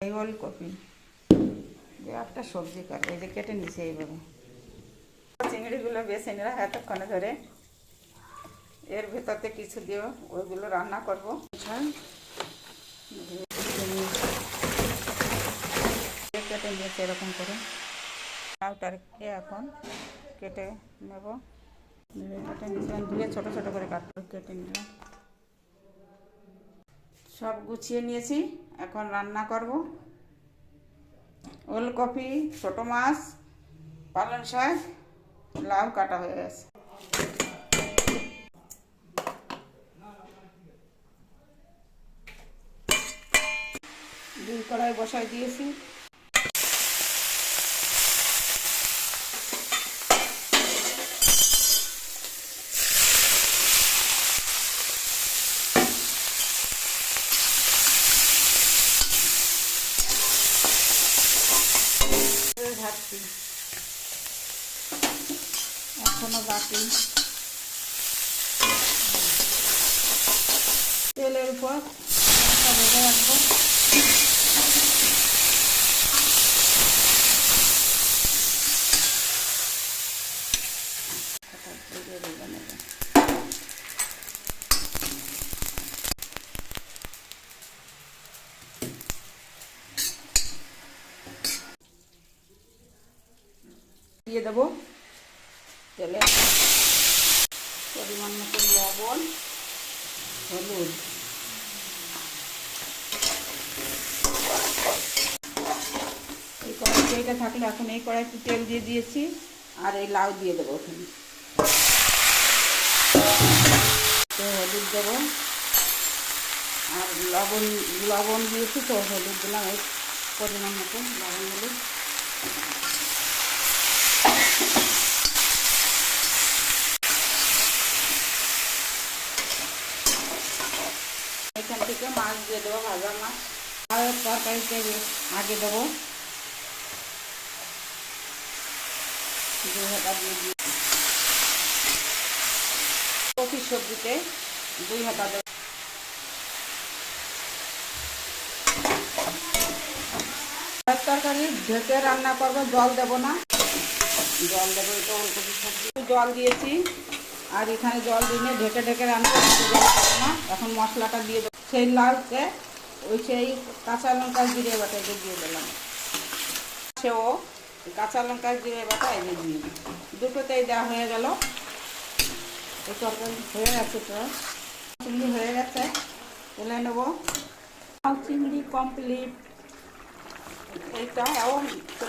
এই ওলকপি একটা সবজি কাট এই যে কেটে নিছে এইভাবে। চিংড়িগুলো বেছে নিলাম এতক্ষণে ধরে, এর ভেতরতে কিছু দিয়ে ওইগুলো রান্না করবো। কেটে নিয়েছে এরকম করে, লাউটাকে এখন কেটে নেব। কেটে নিয়েছিলাম, ধুয়ে ছোটো ছোটো করে কাটতে কেটে নিলাম। সব গুছিয়ে নিয়েছি, এখন রান্না করব। ওলকপি, ছোটো মাছ, পালং শাক, লাউ কাটা হয়ে গেছে। দুই কড়াই বসাই দিয়েছি। ভাজছি এখনো বাকি। তেলের উপর ভেজে রাখবো। দিয়ে দেবো তেলে পরিমাণ মতো লবণ, হলুদ, এই কড়াইতে এটা থাকলে এখন এই কড়াইতে তেল দিয়ে দিয়েছি, আর এই লাউ দিয়ে দেবো ওখানে। হলুদ দেবো, আর লবণ দিয়েছি তো হলুদ দিলাম, এই পরিমাণ মতো লবণ হলুদ। এখান থেকে মাছ দিয়ে দেবো, ভাজা মাছ। আর তরকারিতে আগে দেবো 2 হাতা দিয়ে দিই। কপির সবজিতে 2 হাতা দেবো। তরকারি ঢেকে রান্না করবো, জল দেবো না, জল দেবো। এটা ওলকপি সবজি জল দিয়েছি, আর এখানে জল দিয়ে ঢেকে ঢেকে রান্না করবো, জল দেবো না। এখন মশলাটা দিয়ে দেবো, সেই লাউকে সেই কাঁচা লঙ্কা জিরে বাটা দিয়ে দিলাম। সেও কাঁচা লঙ্কা জিরে বাটা এনে দিয়ে দুটোতেই দেওয়া হয়ে গেল। এই তরকারি হয়ে গেছে, তো চিংড়ি হয়ে গেছে, তুলে নেবো। চিংড়ি কমপ্লিট। এইটাও তুলে